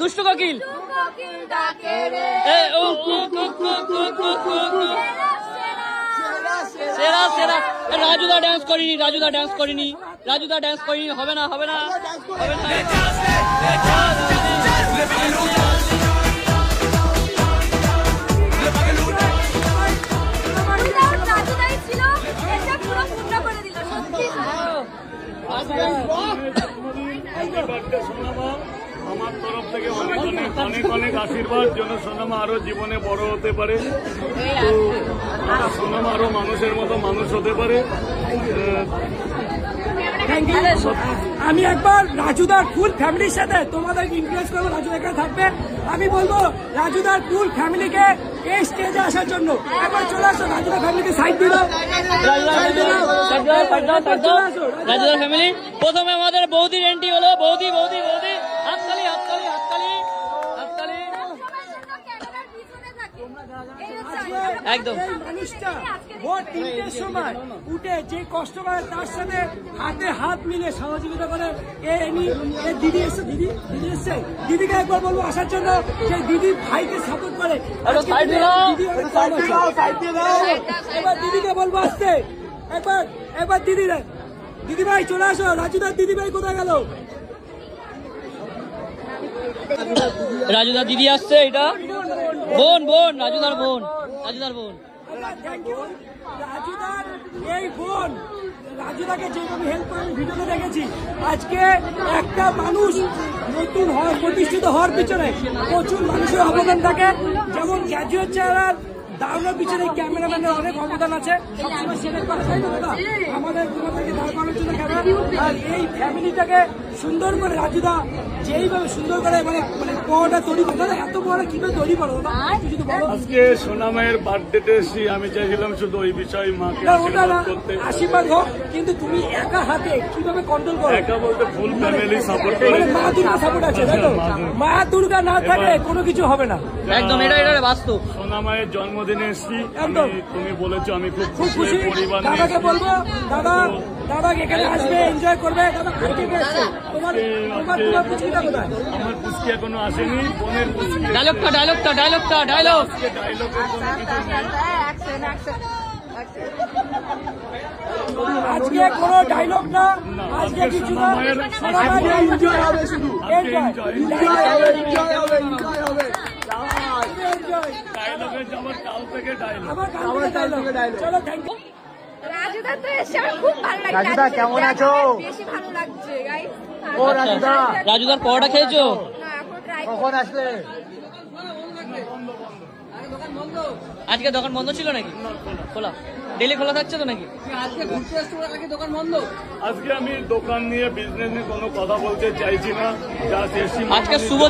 দুষ্টু কোকিল সেরা সেরা রাজুদা ডান্স করিনি হবে না আমার তরফ থেকে অনেক আশীর্বাদ যেন সোনামা আরো জীবনে বড় হতে পারে, তো সোনামা আরো মানুষের মতো মানুষ হতে পারে। আমি একবার রাজুদার ফুল ফ্যামিলির সাথে তোমাদের ইনক্রেজ করবো, রাজু এখানে থাকবে। আমি বলবো রাজুদার ফুল ফ্যামিলিকে এই স্টেজে আসার জন্য একবার চলে আসো। রাজুদার ফ্যামিলিকে সাইড দিল, রাজুদার ফ্যামিলি। প্রথমে আমাদের বৌদির এন্ট্রি হলো। বৌদি হাততালি একদম। মানুষটা ভোর 3টের সময় উঠে যে কষ্ট করে তার সাথে হাতে হাত মিলে সহযোগিতা করে দিদি এসছে। দিদিকে একবার বলবো আসার জন্য, যে দিদি ভাইকে সাপোর্ট করে। এবার দিদিকে বলবো আসতে, একবার দিদি ভাই চলে আসো। রাজুদার দিদি ভাই কোথায় গেল? রাজুদার দিদি আসছে, এটা বোন রাজুদার বোন। রাজুদার এই বোন রাজুদাকে যেভাবে হেল্প করে ভিডিওতে দেখেছি, আজকে একটা মানুষ নতুন প্রতিষ্ঠিত হওয়ার পিছনে প্রচুর মানুষের অবদান থাকে। যেমন গ্র্যাজুয়েট চেহারার দাঁড়ানোর পিছনে ক্যামেরাম্যানের অনেক অবদান আছে। আমাদের তোমাদেরকে দাঁড় করানোর জন্য ক্যামেরা, আর এই ফ্যামিলিটাকে সুন্দর করে রাজুদা যেইভাবে সুন্দর করে মানে পড়াটা তৈরি করতে, এত বড় কিভাবে তৈরি করো? আজকে সোনামায়ের বার্থডেতে এসেছি, আমি চাইছিলাম শুধু ওই বিষয়ে মাকে করতে, আশীর্বাদ হোক, কিন্তু তুমি একা হাতে কিভাবে কন্ট্রোল করো? একা বলতে ফুল ফ্যামিলি সাপোর্ট করে, মা দুর্গা সাপোর্ট আছে, তাই তো? মা দুর্গা না থাকলে কোনো কিছু হবে না। একদম, এটা বাস্তব। সোনামায়ের জন্মদিনে এসেছি, তুমি বলেছো, আমি খুব খুশি। পরিবার দাদাকে বলবো, দাদা এখানে আসবে, এনজয় করবে। দাদা তোমার পুচকিটা কোথায়? আমার পুচকি এখনো আসেনি, বোনের পুচকি। ডায়লগ আজকে কোনো ডায়লগ না, আজকে কিছু না, এনজয় হবে, শুধু এনজয় হবে। চলো, থ্যাংক ইউ। রাজুদা তো এসে আমার খুব ভালো লাগছে। রাজুদা কেমন আছো? বেশি ভালো লাগছে গাইস। ও রাজুদা, রাজুদার পরোটা খেয়েছো? না, এখন ট্রাই কখন আসলে? আজকে দোকান বন্ধ ছিল নাকি? খোলা, ডেলি খোলা থাকছে তো নাকি? আজকে আমি দোকান নিয়ে বিজনেস নিয়ে কোনো কথা বলতে চাইছি না। আজকে শুভ